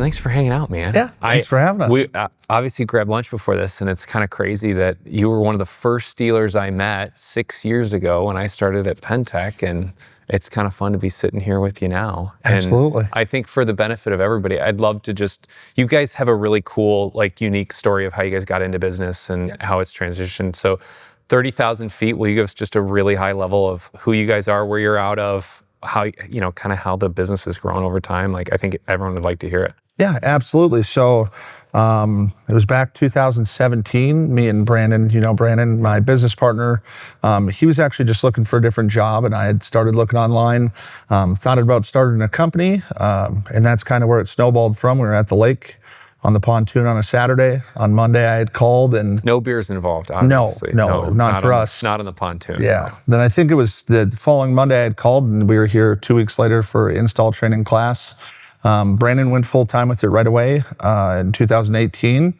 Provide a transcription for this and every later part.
Justin, thanks for hanging out, man. Yeah, thanks for having us. We obviously grabbed lunch before this, and it's kind of crazy that you were one of the first dealers I met 6 years ago when I started at Penntek, and it's kind of fun to be sitting here with you now. Absolutely. And I think for the benefit of everybody, I'd love to you guys have a really cool, like, unique story of how you guys got into business and how it's transitioned. So 30,000 feet, will you give us just a really high level of who you guys are, where you're out of, how, kind of how the business has grown over time? Like, I think everyone would like to hear it. Yeah, absolutely. So it was back 2017, me and Brandon, Brandon, my business partner, he was actually just looking for a different job, and I had started looking online, thought about starting a company, and that's kind of where it snowballed from. We were at the lake on the pontoon on a Saturday. On Monday, I had called, and no beers involved, obviously. No, not for us. Not on the pontoon. Yeah. Then I think it was the following Monday I had called, and we were here 2 weeks later for install training class. Brandon went full time with it right away in 2018.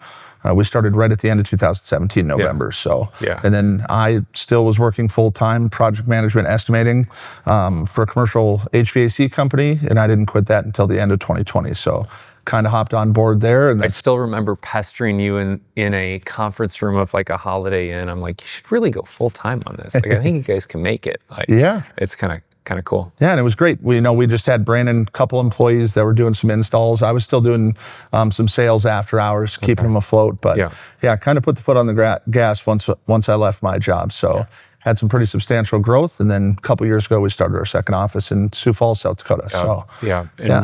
We started right at the end of 2017, November. Yeah. So, yeah. And then I still was working full time, project management, estimating for a commercial HVAC company, and I didn't quit that until the end of 2020. So, kind of hopped on board there. And I still remember pestering you in a conference room of like a Holiday Inn. I'm like, you should really go full time on this. Like, I think you guys can make it. Like, yeah, it's kind of cool. Yeah, and it was great. We just had Brandon, a couple employees that were doing some installs. I was still doing some sales after hours, keeping them afloat. But yeah, kind of put the foot on the gas once I left my job. So had some pretty substantial growth. And then a couple years ago, we started our second office in Sioux Falls, South Dakota.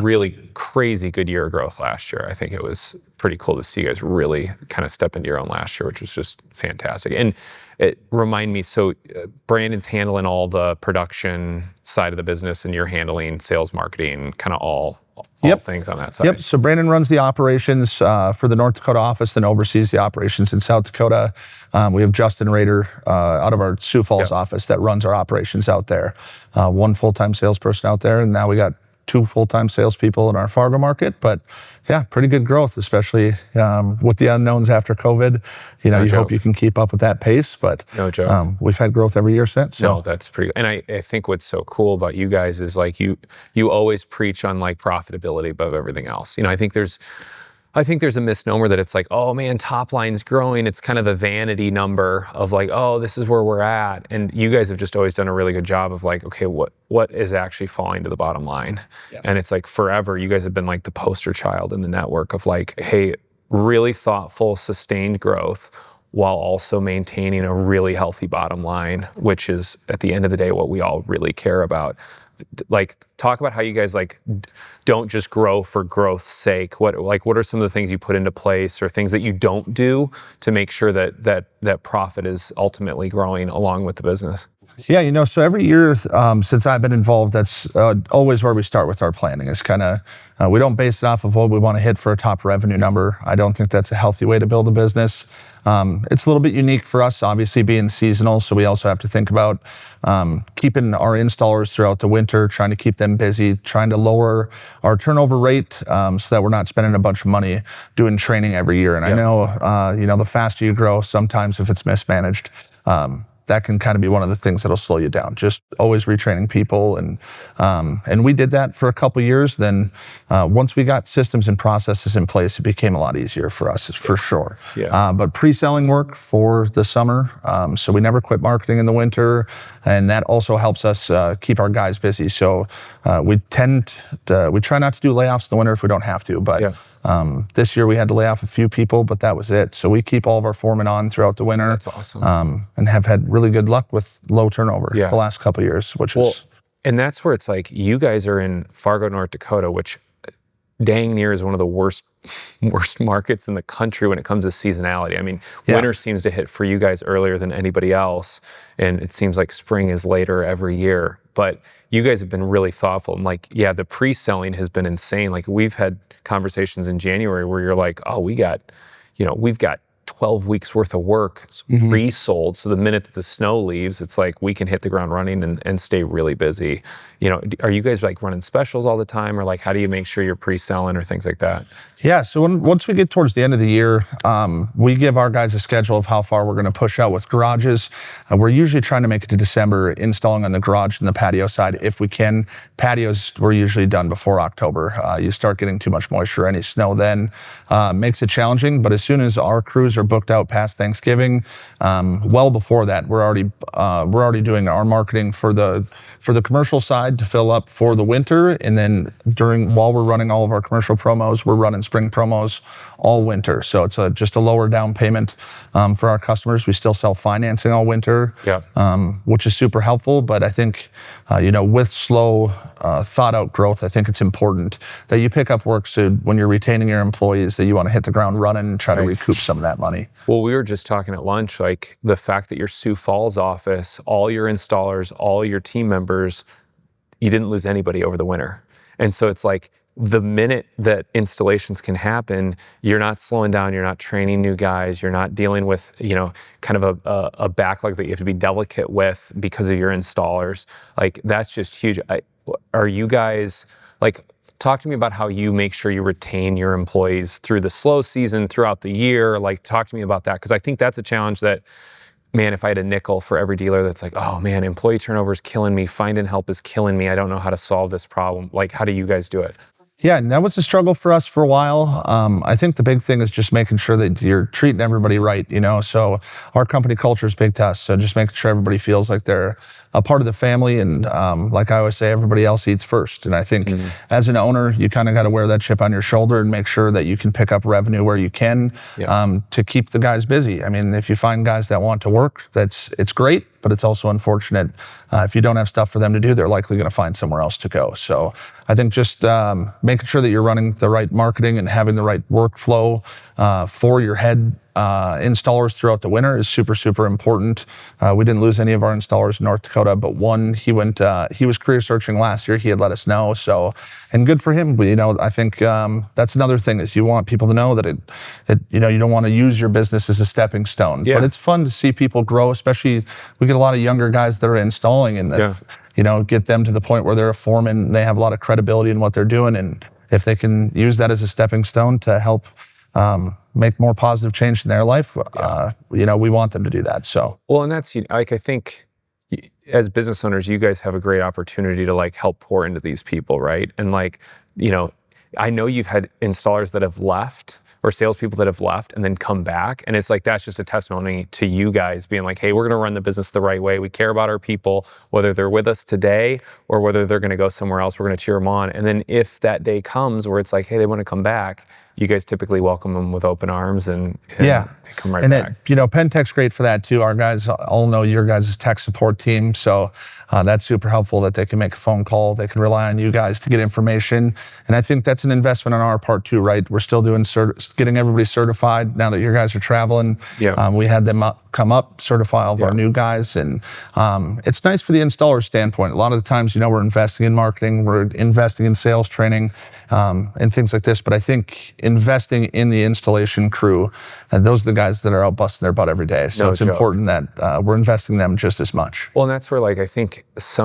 Really crazy good year of growth last year. I think it was pretty cool to see you guys really kind of step into your own last year, which was just fantastic. And it reminded me, so Brandon's handling all the production side of the business, and you're handling sales, marketing, kind of all things on that side. Yep. So Brandon runs the operations for the North Dakota office, then oversees the operations in South Dakota. We have Justin Rader out of our Sioux Falls office that runs our operations out there. One full-time salesperson out there, and now we got 2 full-time salespeople in our Fargo market. But yeah, pretty good growth, especially with the unknowns after COVID. You hope you can keep up with that pace, but no joke. We've had growth every year since. So. No, that's pretty. And I think what's so cool about you guys is like you always preach on like profitability above everything else. I think there's a misnomer that it's like, oh man, top line's growing. It's kind of a vanity number of like, oh, this is where we're at. And you guys have just always done a really good job of like, okay, what is actually falling to the bottom line? Yep. And it's like forever, you guys have been like the poster child in the network of like, hey, really thoughtful, sustained growth while also maintaining a really healthy bottom line, which is at the end of the day, what we all really care about. Like, talk about how you guys like don't just grow for growth's sake. What are some of the things you put into place, or things that you don't do to make sure that profit is ultimately growing along with the business? Yeah, so every year since I've been involved, that's always where we start with our planning. It's kind of, we don't base it off of what we want to hit for a top revenue number. I don't think that's a healthy way to build a business. It's a little bit unique for us, obviously being seasonal, so we also have to think about keeping our installers throughout the winter, trying to keep them busy, trying to lower our turnover rate so that we're not spending a bunch of money doing training every year. And I know, the faster you grow, sometimes if it's mismanaged, that can kind of be one of the things that'll slow you down. Just always retraining people, and we did that for a couple years. Then once we got systems and processes in place, it became a lot easier for us, for sure. Yeah. But pre-selling work for the summer, so we never quit marketing in the winter, and that also helps us keep our guys busy. So we try not to do layoffs in the winter if we don't have to, but this year we had to lay off a few people, but that was it. So we keep all of our foremen on throughout the winter. That's awesome. And have had really good luck with low turnover the last couple of years, and that's where it's like you guys are in Fargo, North Dakota, which dang near is one of the worst markets in the country when it comes to seasonality. I mean, winter seems to hit for you guys earlier than anybody else, and it seems like spring is later every year. But you guys have been really thoughtful, and like, the pre-selling has been insane. Like, we've had conversations in January where you're like, oh, we've got 12 weeks worth of work pre-sold. So the minute that the snow leaves, it's like we can hit the ground running and stay really busy. are you guys like running specials all the time, or like how do you make sure you're pre-selling or things like that? Yeah, so once we get towards the end of the year, we give our guys a schedule of how far we're going to push out with garages. We're usually trying to make it to December, installing on the garage and the patio side if we can. Patios, we're usually done before October. You start getting too much moisture, any snow then makes it challenging. But as soon as our crews are booked out past Thanksgiving, well before that, we're already doing our marketing for the commercial side to fill up for the winter, and then while we're running all of our commercial promos, we're running spring promos all winter. So it's just a lower down payment for our customers. We still sell financing all winter, which is super helpful. But I think, with slow, thought out growth, I think it's important that you pick up work so when you're retaining your employees that you want to hit the ground running and try to recoup some of that money. Well, we were just talking at lunch, like the fact that your Sioux Falls office, all your installers, all your team members, you didn't lose anybody over the winter. And so it's like, the minute that installations can happen, you're not slowing down, you're not training new guys, you're not dealing with, kind of a backlog that you have to be delicate with because of your installers. Like, that's just huge. Are you guys, like, talk to me about how you make sure you retain your employees through the slow season, throughout the year. Like, talk to me about that, because I think that's a challenge that, man, if I had a nickel for every dealer that's like, oh man, employee turnover is killing me, finding help is killing me, I don't know how to solve this problem. Like, how do you guys do it? Yeah, and that was a struggle for us for a while. I think the big thing is just making sure that you're treating everybody right, So our company culture is big to us. So just making sure everybody feels like they're a part of the family. And like I always say, everybody else eats first. And I think as an owner, you kind of got to wear that chip on your shoulder and make sure that you can pick up revenue where you can to keep the guys busy. I mean, if you find guys that want to work, it's great. But it's also unfortunate if you don't have stuff for them to do, they're likely going to find somewhere else to go. So I think just making sure that you're running the right marketing and having the right workflow for your head installers throughout the winter is super, super important. We didn't lose any of our installers in North Dakota, but one, he was career searching last year. He had let us know. So, and good for him. But, I think that's another thing is you want people to know that you don't want to use your business as a stepping stone. But it's fun to see people grow, especially we get a lot of younger guys that are installing and get them to the point where they're a foreman and they have a lot of credibility in what they're doing. And if they can use that as a stepping stone to help make more positive change in their life, we want them to do that. So, well, and that's like, I think as business owners, you guys have a great opportunity to like help pour into these people, right? And like, I know you've had installers that have left or salespeople that have left and then come back, and it's like that's just a testimony to you guys being like, hey, we're going to run the business the right way. We care about our people, whether they're with us today or whether they're going to go somewhere else. We're going to cheer them on. And then if that day comes where it's like, hey, they want to come back, you guys typically welcome them with open arms and they come right back. Penntek's great for that too. Our guys all know your guys' tech support team. So that's super helpful that they can make a phone call. They can rely on you guys to get information. And I think that's an investment on our part too, right? We're still doing getting everybody certified now that your guys are traveling. We had them come up, certify all of our new guys. And it's nice for the installer standpoint. A lot of the times, we're investing in marketing, we're investing in sales training and things like this. But I think investing in the installation crew, and those are the guys that are out busting their butt every day. So it's important that we're investing in them just as much. Well, and that's where like I think it's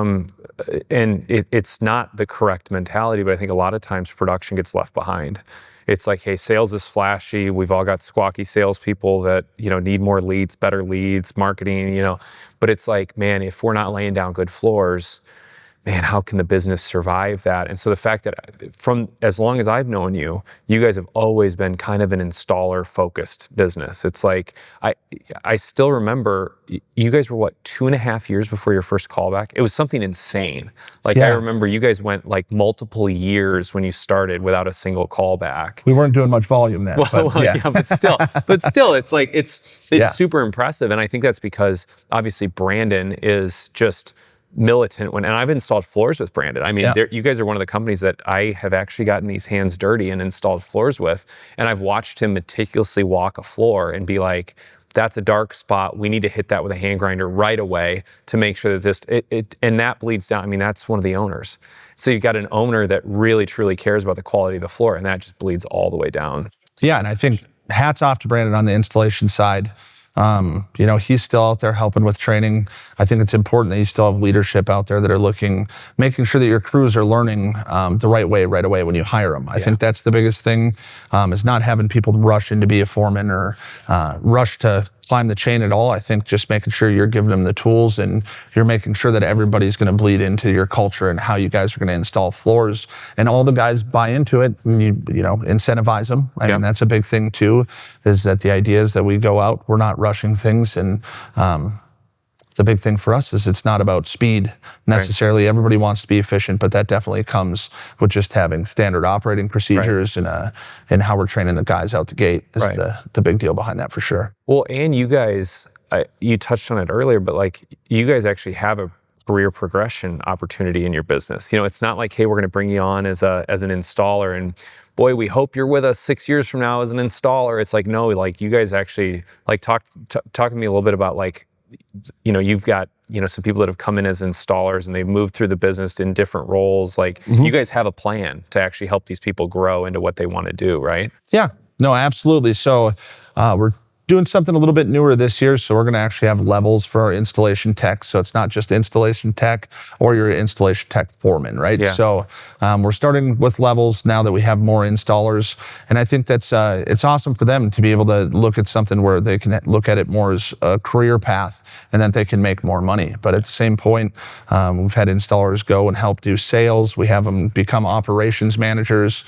not the correct mentality, but I think a lot of times production gets left behind. It's like, hey, sales is flashy. We've all got squawky salespeople that, need more leads, better leads, marketing, But it's like, man, if we're not laying down good floors, man, how can the business survive that? And so the fact that from as long as I've known you, you guys have always been kind of an installer-focused business. It's like, I still remember, you guys were what, 2.5 years before your first callback? It was something insane. Like I remember you guys went like multiple years when you started without a single callback. We weren't doing much volume then. But still, it's like, it's super impressive. And I think that's because obviously Brandon is just militant and I've installed floors with Brandon. I mean, you guys are one of the companies that I have actually gotten these hands dirty and installed floors with. And I've watched him meticulously walk a floor and be like, that's a dark spot. We need to hit that with a hand grinder right away to make sure that and that bleeds down. I mean, that's one of the owners. So you've got an owner that really, truly cares about the quality of the floor, and that just bleeds all the way down. Yeah, and I think hats off to Brandon on the installation side. He's still out there helping with training. I think it's important that you still have leadership out there that are making sure that your crews are learning the right way right away when you hire them. I think that's the biggest thing, is not having people rush in to be a foreman or rush to climb the chain at all. I think just making sure you're giving them the tools and you're making sure that everybody's going to bleed into your culture and how you guys are going to install floors, and all the guys buy into it, and you incentivize them. I mean, that's a big thing too, is that the idea is that we go out, we're not rushing things, and the big thing for us is it's not about speed necessarily. Everybody wants to be efficient, but that definitely comes with just having standard operating procedures and how we're training the guys out the gate is the big deal behind that for sure. Well, and you guys, you touched on it earlier, but like you guys actually have a career progression opportunity in your business. It's not like, hey, we're going to bring you on as an installer and boy, we hope you're with us 6 years from now as an installer. It's like, no, like you guys actually like talk to me a little bit about like, you've got, some people that have come in as installers and they've moved through the business in different roles. Like you guys have a plan to actually help these people grow into what they want to do, right? Yeah, no, absolutely. So we're doing something a little bit newer this year. So we're going to actually have levels for our installation tech. So it's not just installation tech or your installation tech foreman, right? Yeah. So we're starting with levels now that we have more installers. And I think that's it's awesome for them to be able to look at something where they can look at it more as a career path and that they can make more money. But at the same point, we've had installers go and help do sales. We have them become operations managers.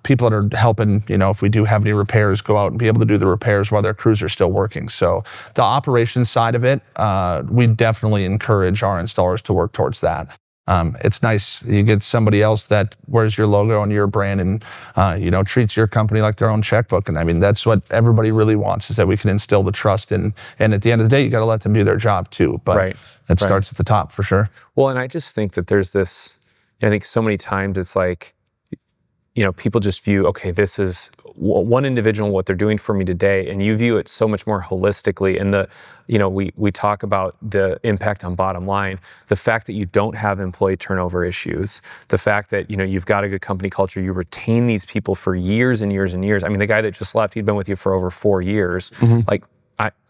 People that are helping, if we do have any repairs, go out and be able to do the repairs while their crews are still working. So the operations side of it, we definitely encourage our installers to work towards that. It's nice. You get somebody else that wears your logo and your brand and, treats your company like their own checkbook. And I mean, that's what everybody really wants, is that we can instill the trust in. And at the end of the day, you got to let them do their job too. But it starts at the top for sure. Well, and I just think that there's this, I think so many times it's like, people just view, okay, this is one individual, what they're doing for me today, and you view it so much more holistically. And we talk about the impact on bottom line, the fact that you don't have employee turnover issues, the fact that you've got a good company culture, you retain these people for years and years and years. I mean, the guy that just left, he'd been with you for over 4 years. Like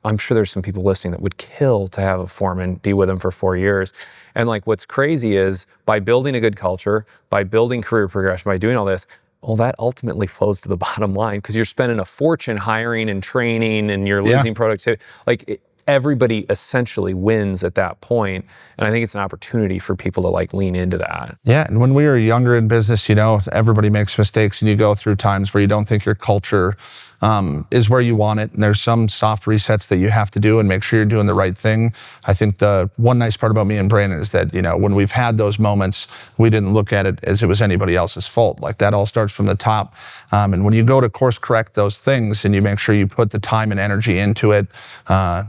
I'm sure there's some people listening that would kill to have a foreman be with them for 4 years. And like what's crazy is by building a good culture, by building career progression, by doing all this, well, that ultimately flows to the bottom line because you're spending a fortune hiring and training and you're losing productivity. Like everybody essentially wins at that point. And I think it's an opportunity for people to like lean into that. Yeah. And when we were younger in business, everybody makes mistakes and you go through times where you don't think your culture is where you want it. And there's some soft resets that you have to do and make sure you're doing the right thing. I think the one nice part about me and Brandon is that, when we've had those moments, we didn't look at it as it was anybody else's fault. Like that all starts from the top. And when you go to course correct those things and you make sure you put the time and energy into it,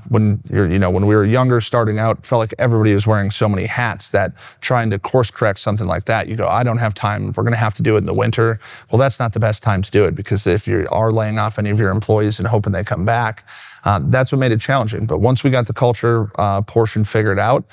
when we were younger starting out, it felt like everybody was wearing so many hats that trying to course correct something like that, you go, I don't have time. We're going to have to do it in the winter. Well, that's not the best time to do it, because if you are laying off any of your employees and hoping they come back, that's what made it challenging. But once we got the culture portion figured out,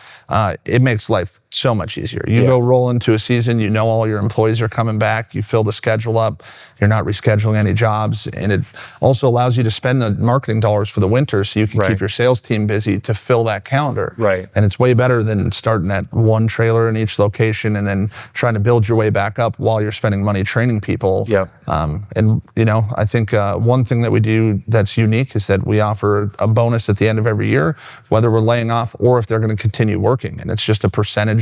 it makes life so much easier. You go roll into a season, all your employees are coming back, you fill the schedule up, you're not rescheduling any jobs, and it also allows you to spend the marketing dollars for the winter so you can keep your sales team busy to fill that calendar. And it's way better than starting at one trailer in each location and then trying to build your way back up while you're spending money training people. I think one thing that we do that's unique is that we offer a bonus at the end of every year, whether we're laying off or if they're going to continue working. And it's just a percentage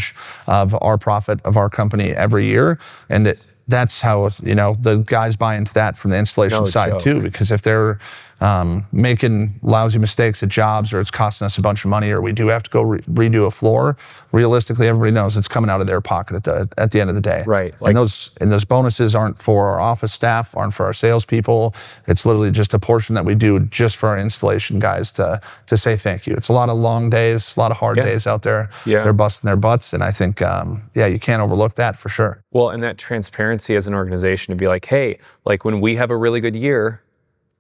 of our profit of our company every year. And that's how, the guys buy into that from the installation side too, because if they're making lousy mistakes at jobs or it's costing us a bunch of money or we do have to go redo a floor, realistically, everybody knows it's coming out of their pocket at the end of the day. And those bonuses aren't for our office staff, aren't for our salespeople. It's literally just a portion that we do just for our installation guys to say thank you. It's a lot of long days, a lot of hard days out there. They're busting their butts. And I think, you can't overlook that for sure. Well, and that transparency as an organization to be like, hey, like when we have a really good year,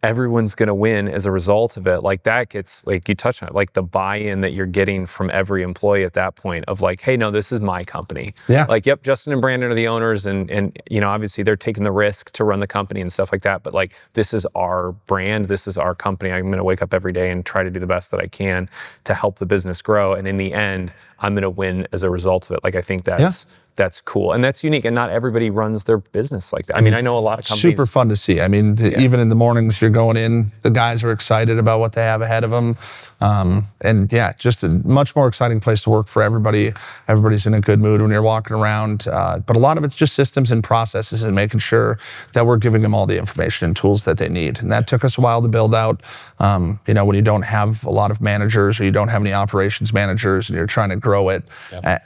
everyone's going to win as a result of it. Like that gets, like you touched on it, like the buy-in that you're getting from every employee at that point of like, hey, no, this is my company. Yeah. Like, yep, Justin and Brandon are the owners, and you know, obviously they're taking the risk to run the company and stuff like that. But like, this is our brand, this is our company. I'm going to wake up every day and try to do the best that I can to help the business grow. And in the end, I'm going to win as a result of it. Like, I think that's cool, and that's unique, and not everybody runs their business like that. I mean, I know a lot of companies. Super fun to see. I mean, even in the mornings you're going in, the guys are excited about what they have ahead of them, and yeah, just a much more exciting place to work for everybody. Everybody's in a good mood when you're walking around, but a lot of it's just systems and processes and making sure that we're giving them all the information and tools that they need, and that took us a while to build out. You know, when you don't have a lot of managers or you don't have any operations managers and you're trying to grow it,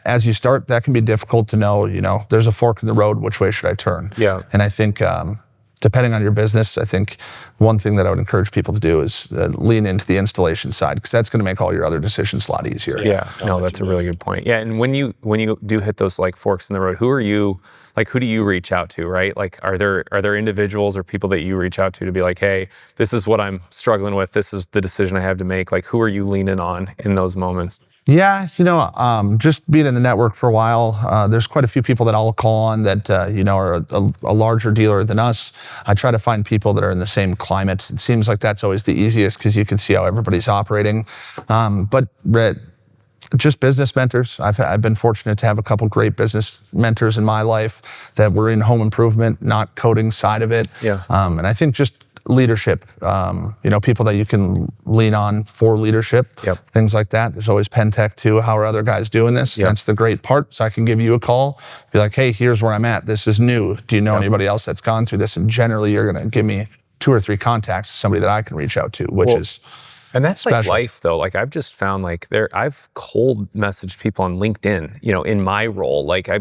as you start, that can be difficult to know, you know, there's a fork in the road, which way should I turn? Yeah. And I think depending on your business, I think one thing that I would encourage people to do is lean into the installation side, because that's going to make all your other decisions a lot easier. Yeah, no, that's a really good point. Yeah, and when you do hit those like forks in the road, who do you reach out to, right? Like, are there individuals or people that you reach out to be like, hey, this is what I'm struggling with, this is the decision I have to make? Like, who are you leaning on in those moments? Yeah, you know, just being in the network for a while, there's quite a few people that I'll call on that, you know, are a larger dealer than us. I try to find people that are in the same climate. It seems like that's always the easiest because you can see how everybody's operating. But just business mentors. I've been fortunate to have a couple great business mentors in my life that were in home improvement, not coating side of it. Yeah. And I think just leadership, you know, people that you can lean on for leadership, things like that. There's always Penntek too. How are other guys doing this? That's the great part. So I can give you a call, be like, hey, here's where I'm at. This is new. Do you know anybody else that's gone through this? And generally you're going to give me 2 or 3 contacts, somebody that I can reach out to, which is and that's special. Like life though. Like, I've just found like I've cold messaged people on LinkedIn, you know, in my role. Like, I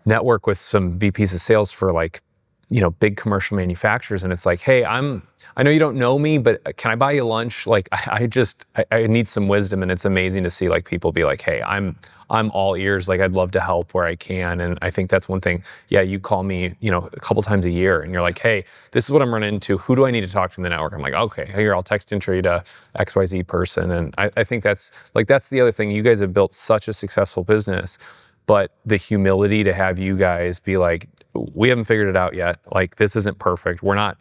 network with some VPs of sales for like, you know, big commercial manufacturers, and it's like, hey, I know you don't know me, but can I buy you lunch? Like, I need some wisdom, and it's amazing to see like people be like, hey, I'm all ears. Like, I'd love to help where I can. And I think that's one thing. Yeah, you call me, you know, a couple times a year, and you're like, hey, this is what I'm running into. Who do I need to talk to in the network? I'm like, okay, here, I'll text intro you to XYZ person. And I think that's the other thing. You guys have built such a successful business, but the humility to have you guys be like, we haven't figured it out yet. Like, this isn't perfect. We're not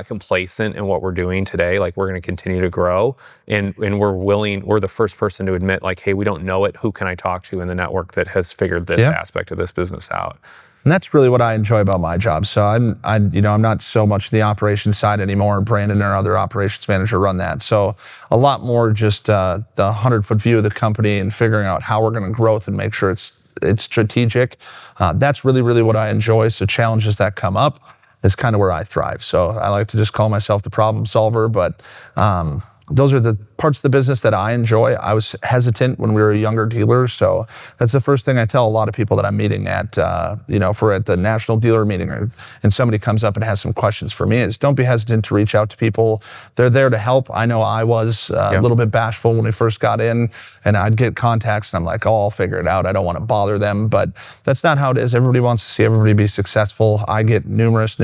complacent in what we're doing today. Like, we're going to continue to grow, and we're the first person to admit like, hey, we don't know it. Who can I talk to in the network that has figured this aspect of this business out? And that's really what I enjoy about my job. So I'm not so much the operations side anymore. Brandon, our other operations manager, run that. So a lot more just the 100-foot view of the company and figuring out how we're going to grow and make sure it's strategic. That's really, really what I enjoy. So challenges that come up is kind of where I thrive. So I like to just call myself the problem solver, but those are the parts of the business that I enjoy. I was hesitant when we were a younger dealer, so that's the first thing I tell a lot of people that I'm meeting at, if we're at the national dealer meeting and somebody comes up and has some questions for me, is don't be hesitant to reach out to people. They're there to help. I know I was a little bit bashful when we first got in, and I'd get contacts and I'm like, oh, I'll figure it out. I don't want to bother them, but that's not how it is. Everybody wants to see everybody be successful. I get numerous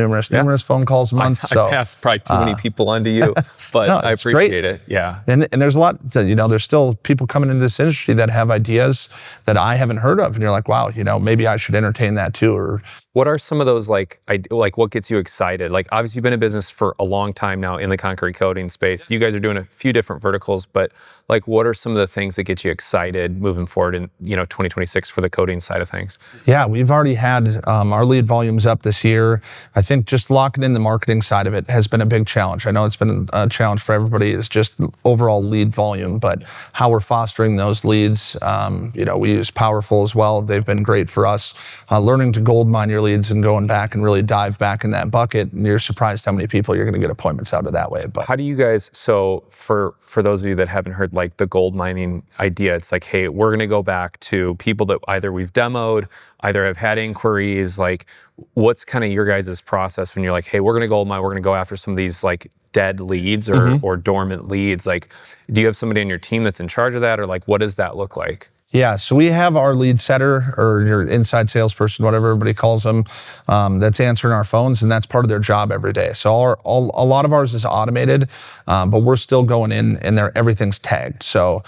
phone calls a month. I pass probably too many people onto you, but no, I appreciate it. Yeah. And there's a lot, there's still people coming into this industry that have ideas that I haven't heard of. And you're like, wow, maybe I should entertain that too. Or what are some of those, like what gets you excited? Like, obviously you've been in business for a long time now in the concrete coating space. You guys are doing a few different verticals, but like, what are some of the things that get you excited moving forward in, 2026 for the coating side of things? Yeah, we've already had our lead volumes up this year. I think just locking in the marketing side of it has been a big challenge. I know it's been a challenge for everybody. It's just overall lead volume, but how we're fostering those leads. We use Powerful as well. They've been great for us. Learning to gold mine your leads and going back and really dive back in that bucket. And you're surprised how many people you're going to get appointments out of that way. But how do you guys, so for those of you that haven't heard like the gold mining idea, it's like, hey, we're going to go back to people that either we've demoed, either have had inquiries. Like, what's kind of your guys' process when you're like, hey, we're going to gold mine, we're going to go after some of these like dead leads or dormant leads? Like, do you have somebody on your team that's in charge of that, or like, what does that look like? Yeah, so we have our lead setter, or your inside salesperson, whatever everybody calls them, that's answering our phones, and that's part of their job every day. So a lot of ours is automated, but we're still going in, and everything's tagged. So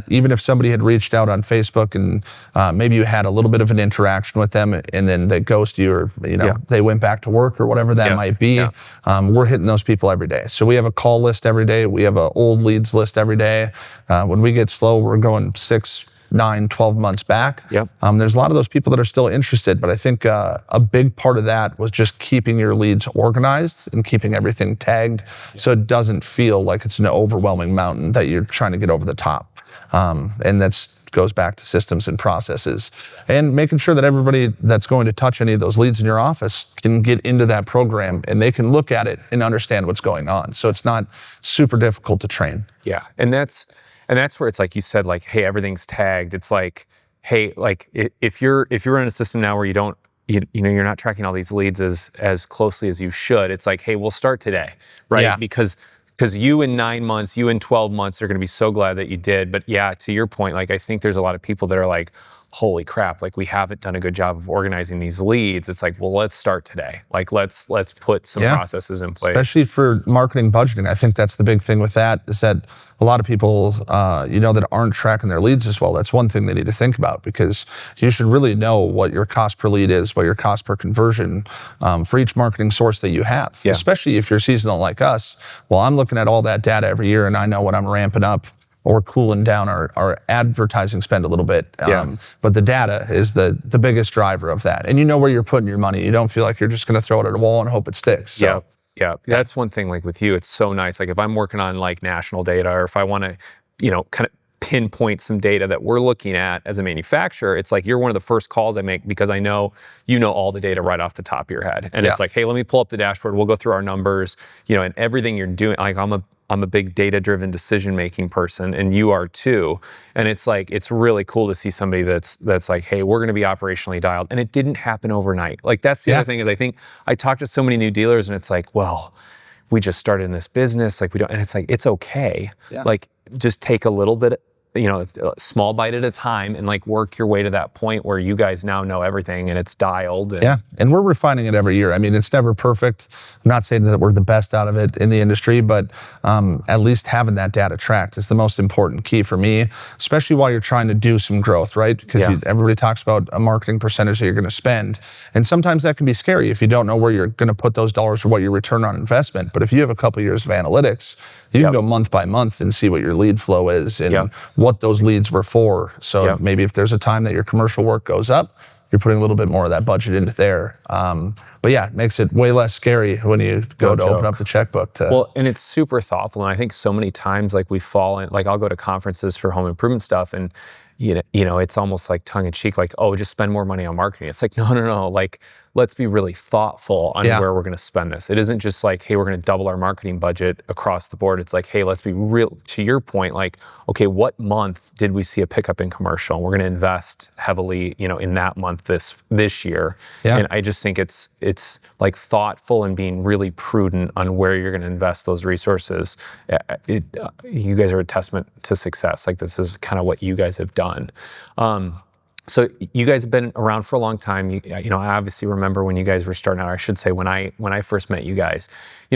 even if somebody had reached out on Facebook and maybe you had a little bit of an interaction with them, and then they ghost you, or they went back to work or whatever that might be, we're hitting those people every day. So we have a call list every day. We have an old leads list every day. When we get slow, we're going 6, 9, 12 months back. There's a lot of those people that are still interested, but I think a big part of that was just keeping your leads organized and keeping everything tagged, so it doesn't feel like it's an overwhelming mountain that you're trying to get over the top. And that's goes back to systems and processes, and making sure that everybody that's going to touch any of those leads in your office can get into that program and they can look at it and understand what's going on. So it's not super difficult to train. Yeah, and that's where it's like you said, like, hey, everything's tagged. It's like, hey, like if you're in a system now where you don't, you're not tracking all these leads as closely as you should. It's like, hey, we'll start today, right? Yeah. Because you in 9 months, you in 12 months are going to be so glad that you did. But yeah, to your point, like, I think there's a lot of people that are like, holy crap, like, we haven't done a good job of organizing these leads. It's like, well, let's start today. Like, let's put some processes in place. Especially for marketing budgeting. I think that's the big thing with that, is that a lot of people, that aren't tracking their leads as well. That's one thing they need to think about, because you should really know what your cost per lead is, what your cost per conversion for each marketing source that you have. Yeah. Especially if you're seasonal like us. Well, I'm looking at all that data every year, and I know when I'm ramping up or cooling down our advertising spend a little bit. But the data is the biggest driver of that. And you know where you're putting your money. You don't feel like you're just going to throw it at a wall and hope it sticks. So. Yeah. That's one thing, like with you, it's so nice. Like if I'm working on like national data, or if I want to, kind of pinpoint some data that we're looking at as a manufacturer, it's like you're one of the first calls I make, because I know all the data right off the top of your head. And it's like, hey, let me pull up the dashboard. We'll go through our numbers, and everything you're doing. Like I'm a big data-driven decision-making person, and you are too. And it's like, it's really cool to see somebody that's like, hey, we're going to be operationally dialed. And it didn't happen overnight. Like that's the other thing, is I think I talk to so many new dealers, and it's like, well, we just started in this business, like we don't, and it's like, it's okay. Like just take a little bit, a small bite at a time, and like work your way to that point where you guys now know everything and it's dialed. And we're refining it every year. I mean, it's never perfect. I'm not saying that we're the best out of it in the industry, but at least having that data tracked is the most important key for me, especially while you're trying to do some growth, right? Because everybody talks about a marketing percentage that you're going to spend. And sometimes that can be scary if you don't know where you're going to put those dollars or what your return on investment. But if you have a couple years of analytics, you can go month by month and see what your lead flow is and what those leads were for. So maybe if there's a time that your commercial work goes up, you're putting a little bit more of that budget into there. But yeah, it makes it way less scary when you go to open up the checkbook. Well, and it's super thoughtful. And I think so many times, like we fall in, like I'll go to conferences for home improvement stuff, and it's almost like tongue in cheek, like, oh, just spend more money on marketing. It's like, no. Like, let's be really thoughtful on where we're going to spend this. It isn't just like, hey, we're going to double our marketing budget across the board. It's like, hey, let's be real. To your point, like, okay, what month did we see a pickup in commercial? We're going to invest heavily, in that month this year. And I just think it's like thoughtful and being really prudent on where you're going to invest those resources. You guys are a testament to success. Like, this is kind of what you guys have done. So you guys have been around for a long time. I obviously remember when you guys were starting out. I should say when I first met you guys.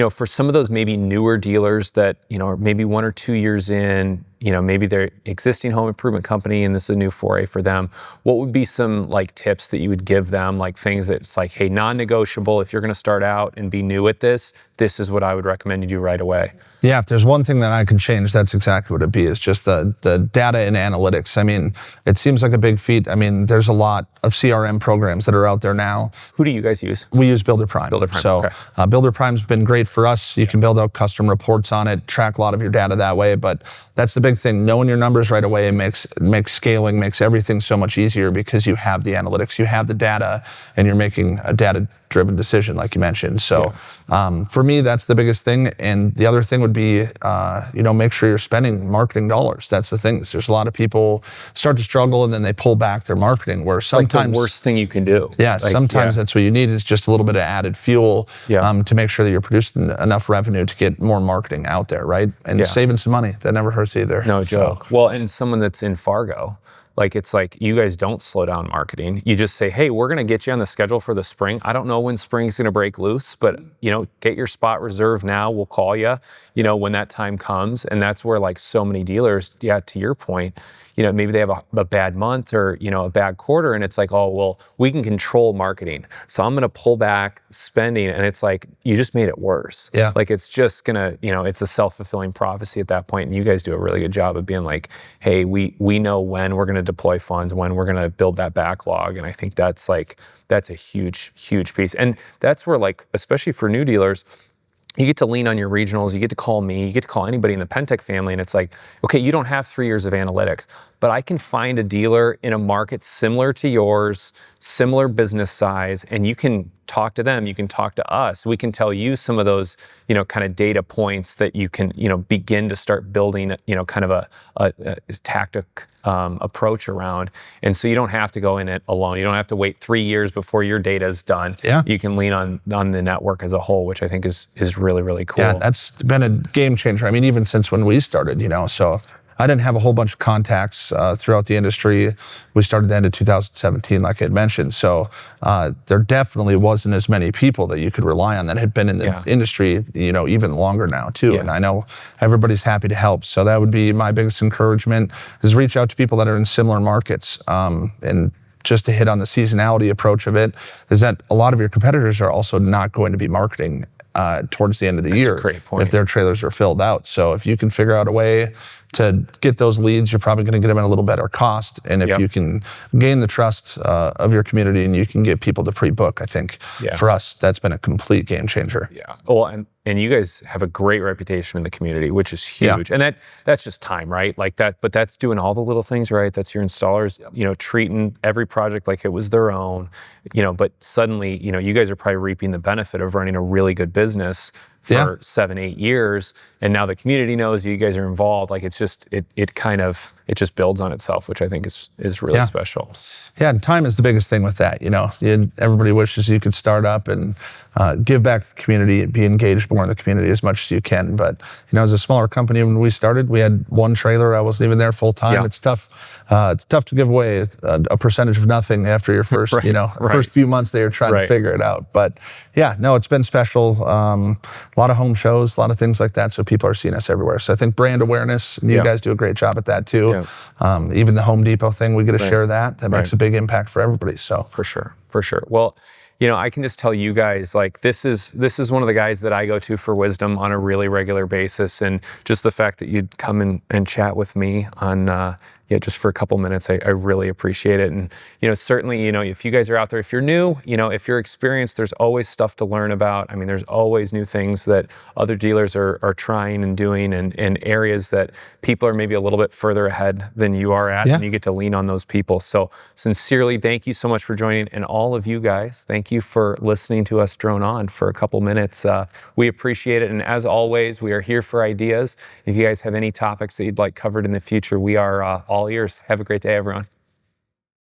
For some of those maybe newer dealers that are maybe 1 or 2 years in, maybe they're existing home improvement company and this is a new foray for them. What would be some like tips that you would give them, like things that it's like, hey, non-negotiable, if you're going to start out and be new at this is what I would recommend you do right away? Yeah, if there's one thing that I could change, that's exactly what it'd be, is just the data and analytics. I mean, it seems like a big feat. I mean, there's a lot of CRM programs that are out there now. Who do you guys use? We use Builder Prime. So okay. Builder Prime's been great for us. You can build out custom reports on it, track a lot of your data that way. But that's the big thing. Knowing your numbers right away makes scaling, makes everything so much easier, because you have the analytics, you have the data, and you're making a data-driven decision, like you mentioned. So for me, that's the biggest thing. And the other thing would be, make sure you're spending marketing dollars. That's the thing. There's a lot of people start to struggle and then they pull back their marketing, where sometimes like the worst thing you can do. Yeah, sometimes that's what you need, is just a little bit of added fuel to make sure that you're producing enough revenue to get more marketing out there, right? And saving some money, that never hurts either. No joke. Well, and someone that's in Fargo, Like, it's like you guys don't slow down marketing. You just say, hey, we're going to get you on the schedule for the spring. I don't know when spring's going to break loose, but, get your spot reserved now. We'll call you, when that time comes. And that's where, like, so many dealers, to your point, maybe they have a bad month or, a bad quarter, and it's like, oh, well, we can control marketing. So I'm going to pull back spending. And it's like, you just made it worse. Yeah. Like, it's just going to, it's a self-fulfilling prophecy at that point. And you guys do a really good job of being like, hey, we know when we're going to deploy funds, when we're going to build that backlog. And I think that's a huge, huge piece. And that's where, like, especially for new dealers, you get to lean on your regionals, you get to call me, you get to call anybody in the Penntek family, and it's like, okay, you don't have 3 years of analytics, but I can find a dealer in a market similar to yours, similar business size, and you can talk to them, you can talk to us. We can tell you some of those, kind of data points that you can, begin to start building, kind of a tactic approach around. And so you don't have to go in it alone. You don't have to wait 3 years before your data is done. Yeah. You can lean on the network as a whole, which I think is really, really cool. Yeah, that's been a game changer. I mean, even since when we started, so I didn't have a whole bunch of contacts throughout the industry. We started the end of 2017, like I had mentioned. So there definitely wasn't as many people that you could rely on that had been in the industry, even longer now too. And I know everybody's happy to help. So that would be my biggest encouragement, is reach out to people that are in similar markets. And just to hit on the seasonality approach of it, is that a lot of your competitors are also not going to be marketing towards the end of the year. That's a great point. If their trailers are filled out. So if you can figure out a way to get those leads, you're probably going to get them at a little better cost. And if you can gain the trust of your community and you can get people to pre-book, I think for us, that's been a complete game changer. Yeah. Well, and you guys have a great reputation in the community, which is huge. And that's just time, right? Like that, but that's doing all the little things right. That's your installers, treating every project like it was their own, but suddenly, you guys are probably reaping the benefit of running a really good business for 7-8 years, and now the community knows you guys are involved. Like, it's just it just builds on itself, which I think is really special. Yeah, and time is the biggest thing with that. Everybody wishes you could start up and give back to the community and be engaged more in the community as much as you can. But as a smaller company, when we started, we had one trailer. I wasn't even there full time. Yeah. It's tough. It's tough to give away a percentage of nothing after your first, first few months there trying to figure it out. But yeah, no, it's been special. A lot of home shows, a lot of things like that. So people are seeing us everywhere. So I think brand awareness, and you guys do a great job at that too. Yeah. Even the Home Depot thing, we get to share that. That makes a big impact for everybody. So for sure. Well, I can just tell you guys, like, this is one of the guys that I go to for wisdom on a really regular basis. And just the fact that you'd come and chat with me on, just for a couple minutes, I really appreciate it. And, certainly, if you guys are out there, if you're new, if you're experienced, there's always stuff to learn about. I mean, there's always new things that other dealers are trying and doing, and areas that people are maybe a little bit further ahead than you are at, and you get to lean on those people. So sincerely, thank you so much for joining. And all of you guys, thank you for listening to us drone on for a couple minutes. We appreciate it. And as always, we are here for ideas. If you guys have any topics that you'd like covered in the future, we are all ears. Have a great day, everyone.